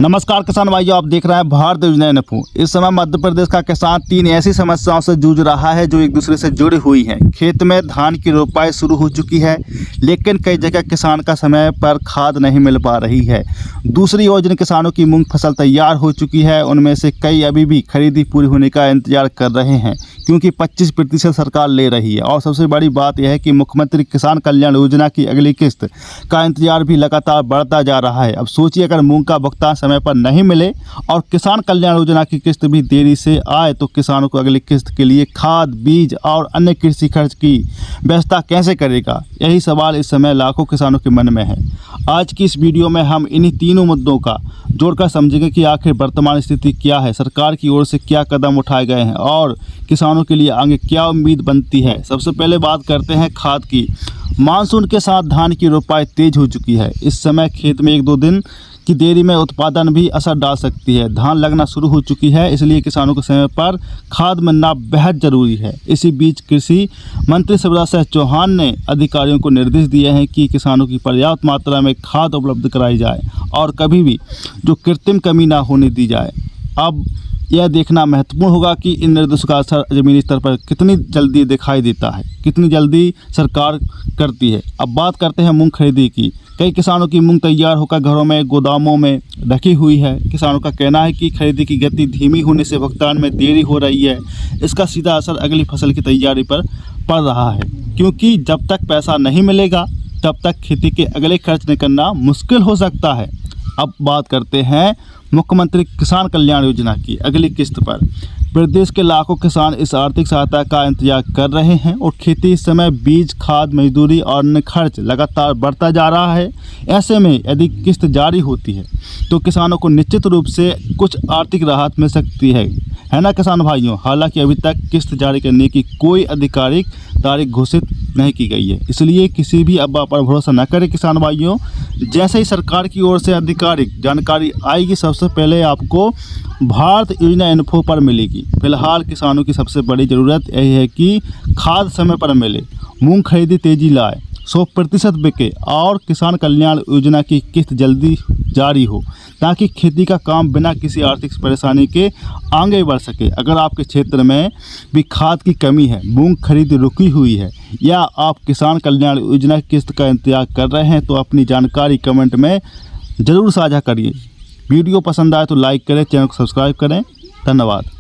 नमस्कार किसान भाइयों, आप देख रहे हैं भारत योजना इन्फो। इस समय मध्य प्रदेश का किसान 3 ऐसी समस्याओं से जूझ रहा है जो एक दूसरे से जुड़ी हुई हैं। खेत में धान की रोपाई शुरू हो चुकी है, लेकिन कई जगह किसान का समय पर खाद नहीं मिल पा रही है। दूसरी ओर जिन किसानों की मूंग फसल तैयार हो चुकी है, उनमें से कई अभी भी खरीदी पूरी होने का इंतजार कर रहे हैं, क्योंकि 25% सरकार ले रही है। और सबसे बड़ी बात यह है कि मुख्यमंत्री किसान कल्याण योजना की अगली किस्त का इंतजार भी लगातार बढ़ता जा रहा है। अब सोचिए, अगर मूंग का भुगतान समय पर नहीं मिले और किसान कल्याण योजना की किस्त भी देरी से आए तो किसानों को अगली किस्त के लिए खाद, बीज और अन्य कृषि खर्च की व्यवस्था कैसे करेगा? यही सवाल इस समय लाखों किसानों के मन में है। आज की इस वीडियो में हम इन्हीं तीनों मुद्दों का जोड़कर समझेंगे कि आखिर वर्तमान स्थिति क्या है, सरकार की ओर से क्या कदम उठाए गए हैं और किसानों के लिए आगे क्या उम्मीद बनती है। सबसे पहले बात करते हैं खाद की। मानसून के साथ धान की रोपाई तेज हो चुकी है। इस समय खेत में 1-2 दिन की देरी में उत्पादन भी असर डाल सकती है। धान लगना शुरू हो चुकी है, इसलिए किसानों को समय पर खाद मिलना बेहद जरूरी है। इसी बीच कृषि मंत्री शिवराज सिंह चौहान ने अधिकारियों को निर्देश दिए हैं कि किसानों की पर्याप्त मात्रा में खाद उपलब्ध कराई जाए और कभी भी जो कृत्रिम कमी ना होने दी जाए। अब यह देखना महत्वपूर्ण होगा कि इन निर्देशों का असर ज़मीनी स्तर पर कितनी जल्दी दिखाई देता है, कितनी जल्दी सरकार करती है। अब बात करते हैं मूंग खरीदी की। कई किसानों की मूंग तैयार होकर घरों में, गोदामों में रखी हुई है। किसानों का कहना है कि खरीदी की गति धीमी होने से भुगतान में देरी हो रही है। इसका सीधा असर अगली फसल की तैयारी पर पड़ रहा है, क्योंकि जब तक पैसा नहीं मिलेगा तब तक खेती के अगले खर्च निकलना मुश्किल हो सकता है। अब बात करते हैं मुख्यमंत्री किसान कल्याण योजना की अगली किस्त पर। प्रदेश के लाखों किसान इस आर्थिक सहायता का इंतजार कर रहे हैं और खेती इस समय बीज, खाद, मजदूरी और अन्य खर्च लगातार बढ़ता जा रहा है। ऐसे में यदि किस्त जारी होती है तो किसानों को निश्चित रूप से कुछ आर्थिक राहत मिल सकती है ना किसान भाइयों। हालांकि अभी तक किस्त जारी करने की कोई आधिकारिक तारीख घोषित नहीं की गई है, इसलिए किसी भी अफवाह पर भरोसा न करें किसान भाइयों। जैसे ही सरकार की ओर से आधिकारिक जानकारी आएगी, सबसे पहले आपको भारत योजना इन्फो पर मिलेगी। फिलहाल किसानों की सबसे बड़ी ज़रूरत यही है कि खाद समय पर मिले, मूंग खरीदी तेजी लाए, 100% बिके और किसान कल्याण योजना की किस्त जल्दी जारी हो, ताकि खेती का काम बिना किसी आर्थिक परेशानी के आगे बढ़ सके। अगर आपके क्षेत्र में भी खाद की कमी है, मूंग खरीद रुकी हुई है या आप किसान कल्याण योजना की किस्त का इंतजार कर रहे हैं, तो अपनी जानकारी कमेंट में ज़रूर साझा करिए। वीडियो पसंद आए तो लाइक करें, चैनल को सब्सक्राइब करें। धन्यवाद।